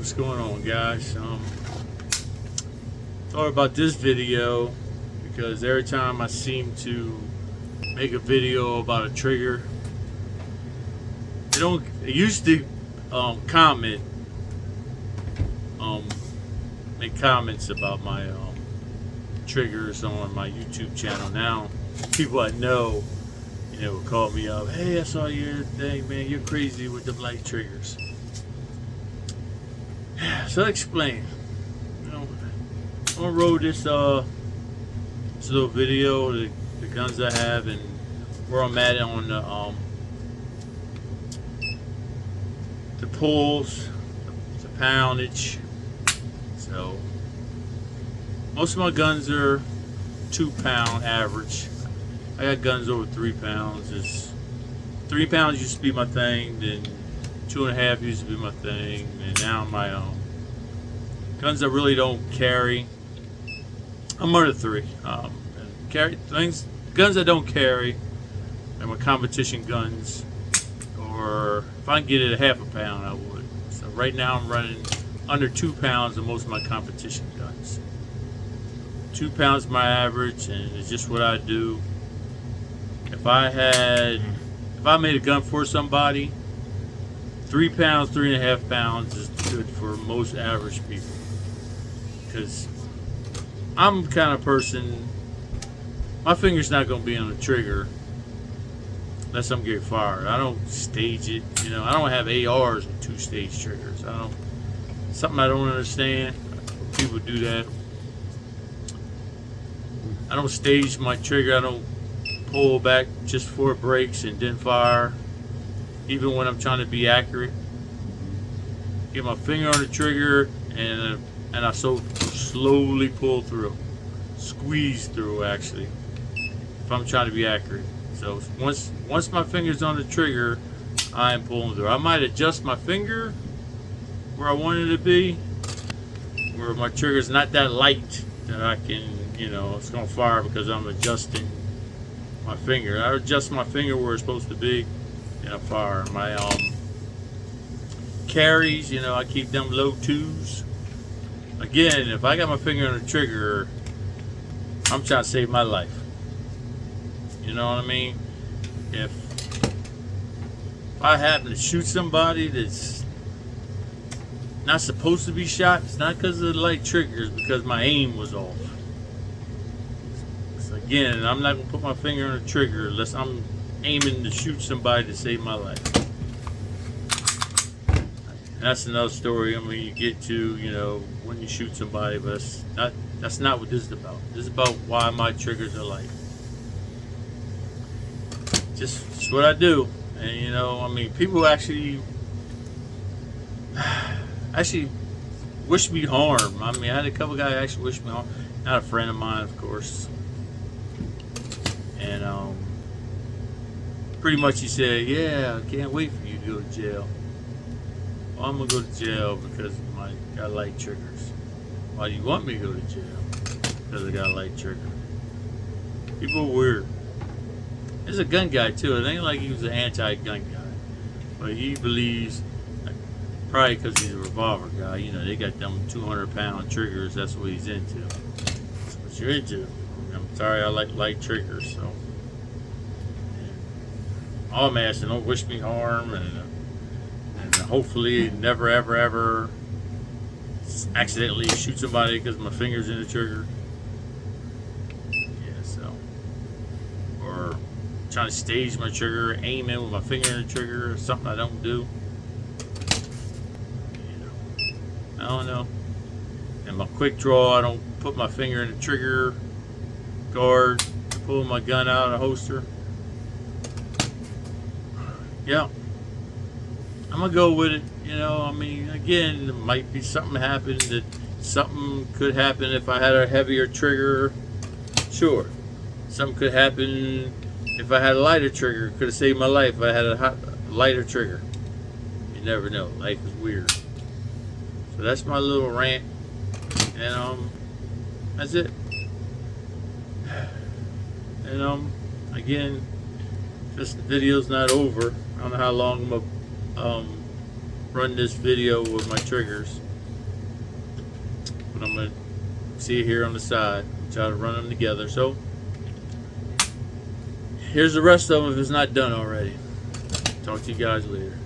What's going on, guys? Thought about this video because every time I seem to make a video about a trigger, they used to comment, make comments about my triggers on my YouTube channel. Now, people I know, will call me up. Hey, I saw your thing, man. You're crazy with the light triggers. So I'll explain. I'm gonna roll this little video, the guns I have and where I'm at on the pulls, the poundage. So most of my guns are 2 pound average. I got guns over 3 pounds. 3 pounds used to be my thing, then 2.5 used to be my thing, and now my guns I really don't carry. I'm under 3. Guns I don't carry, and my competition guns, or if I can get it at 1/2 pound, I would. So right now I'm running under 2 pounds of most of my competition guns. 2 pounds is my average, and it's just what I do. If I made a gun for somebody, 3 pounds, 3.5 pounds is good for most average people. Because I'm the kind of person, my finger's not going to be on the trigger unless I'm getting fired. I don't stage it. I don't have ARs with 2-stage triggers. Something I don't understand. People do that. I don't stage my trigger. I don't pull back just before it breaks and then fire. Even when I'm trying to be accurate. Get my finger on the trigger and I so slowly pull through. Squeeze through, actually, if I'm trying to be accurate. So once my finger's on the trigger, I am pulling through. I might adjust my finger where I want it to be, where my trigger's not that light that I can, it's gonna fire because I'm adjusting my finger. I adjust my finger where it's supposed to be, and I fire. My carries, I keep them low 2s. Again, if I got my finger on the trigger, I'm trying to save my life. You know what I mean? If I happen to shoot somebody that's not supposed to be shot, it's not because of the light triggers, because my aim was off. So again, I'm not going to put my finger on the trigger unless I'm aiming to shoot somebody to save my life. And that's another story. You get to, when you shoot somebody, but that's not what this is about. This is about why my triggers are light. Just what I do. And people actually wish me harm. I had a couple guys actually wish me harm. Not a friend of mine, of course. And pretty much he said, "Yeah, I can't wait for you to go to jail." Well, I'm gonna go to jail because I got light triggers. Why do you want me to go to jail? Because I got a light trigger. People are weird. There's a gun guy too. It ain't like he was an anti-gun guy, but he believes, probably because he's a revolver guy. They got them 200-pound triggers. That's what he's into. That's what you're into. I'm sorry, I like light triggers. So, all I'm asking, don't wish me harm, and hopefully never ever accidentally shoot somebody because my finger's in the trigger. Yeah, so, or trying to stage my trigger, aim in with my finger in the trigger, or something I don't do. I don't know. And my quick draw, I don't put my finger in the trigger guard to pull my gun out of the holster. Yeah, I'm gonna go with it. Again, it might be something happened that something could happen if I had a heavier trigger. Sure, something could happen if I had a lighter trigger. Could have saved my life if I had a lighter trigger. You never know. Life is weird. So that's my little rant, and that's it. And again, this video's not over. I don't know how long I'm gonna run this video with my triggers. but I'm going to see it here on the side. Try to run them together. So here's the rest of them if it's not done already. Talk to you guys later.